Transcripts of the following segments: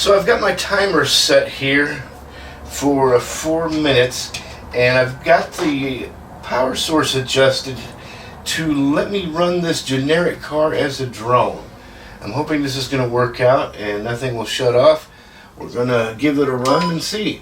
So I've got my timer set here for 4 minutes, and I've got the power source adjusted to let me run this generic car as a drone. I'm hoping this is going to work out and nothing will shut off. We're going to give it a run and see.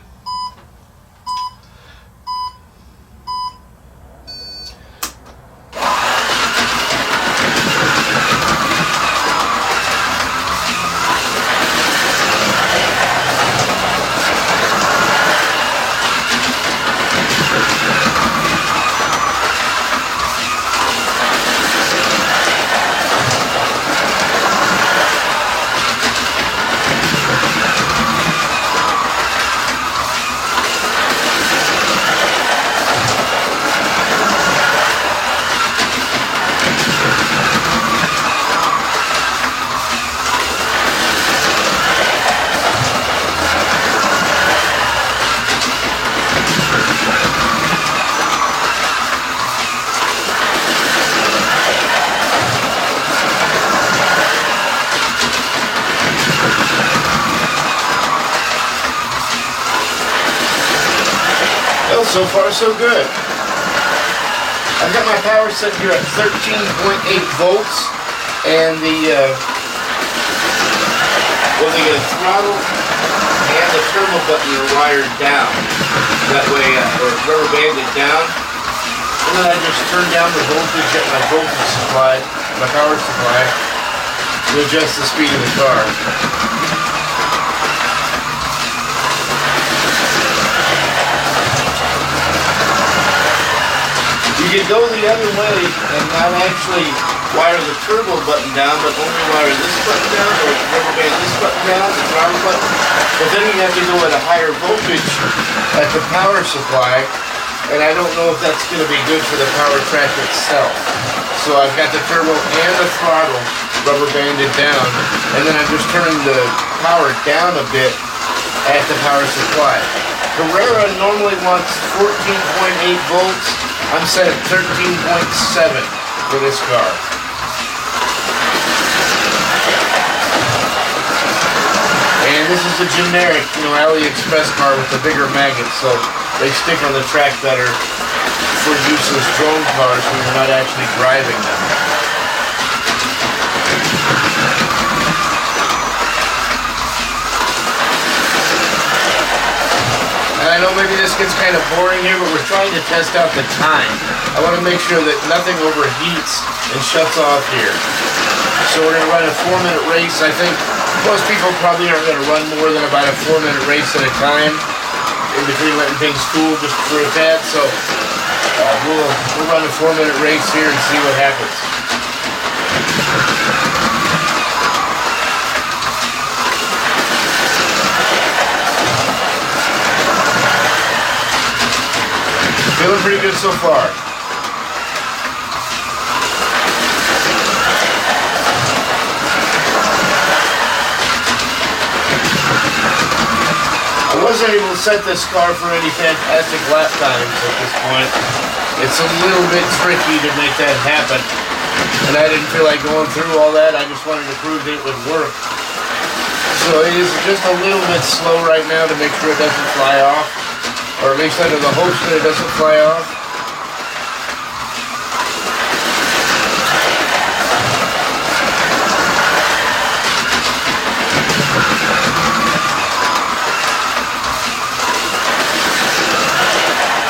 Well, so far so good. I've got my power set here at 13.8 volts, and the throttle and the turbo button are wired down. That way, or rubber banded down. And then I just turn down the voltage at my voltage supply, my power supply, to adjust the speed of the car. You can go the other way and not actually wire the turbo button down, but only wire this button down, or rubber band this button down, the throttle button. But then you have to go at a higher voltage at the power supply, and I don't know if that's going to be good for the power track itself. So I've got the turbo and the throttle rubber banded down, and then I'm just turning the power down a bit at the power supply. Carrera normally wants 14.8 volts. I'm set at 13.7 for this car. And this is a generic, AliExpress car with the bigger magnets, so they stick on the track better for use as drone cars when you're not actually driving them. I know maybe this gets kind of boring here, but we're trying to test out the time. I want to make sure that nothing overheats and shuts off here. So we're going to run a 4-minute race. I think most people probably aren't going to run more than about a 4-minute race at a time, in between letting things cool just for a tad. So we'll run a 4-minute race here and see what happens. Feeling pretty good so far. I wasn't able to set this car for any fantastic lap times at this point. It's a little bit tricky to make that happen. And I didn't feel like going through all that. I just wanted to prove that it would work. So it is just a little bit slow right now to make sure it doesn't fly off. Or at least under the hopes that it doesn't fly off.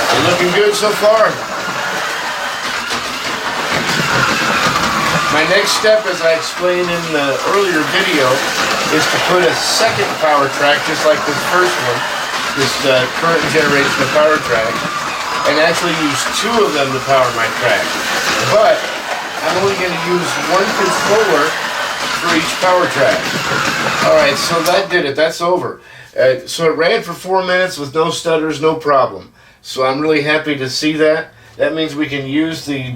It's looking good so far. My next step, as I explained in the earlier video, is to put a second power track, just like this first one, this current generation of power track, and actually use 2 of them to power my track. But I'm only going to use 1 controller for each power track. Alright, so that did it. That's over. So it ran for 4 minutes with no stutters, no problem. So I'm really happy to see that. That means we can use the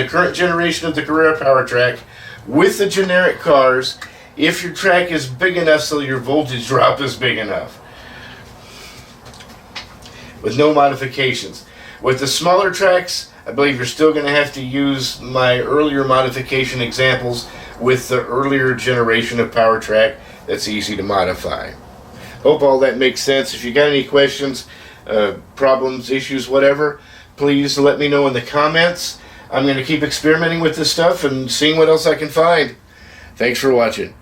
current generation of the Carrera power track with the generic cars if your track is big enough so your voltage drop is big enough. With no modifications. With the smaller tracks, I believe you're still going to have to use my earlier modification examples with the earlier generation of power track that's easy to modify. Hope all that makes sense. If you got any questions, problems, issues, whatever, please let me know in the comments. I'm going to keep experimenting with this stuff and seeing what else I can find. Thanks for watching.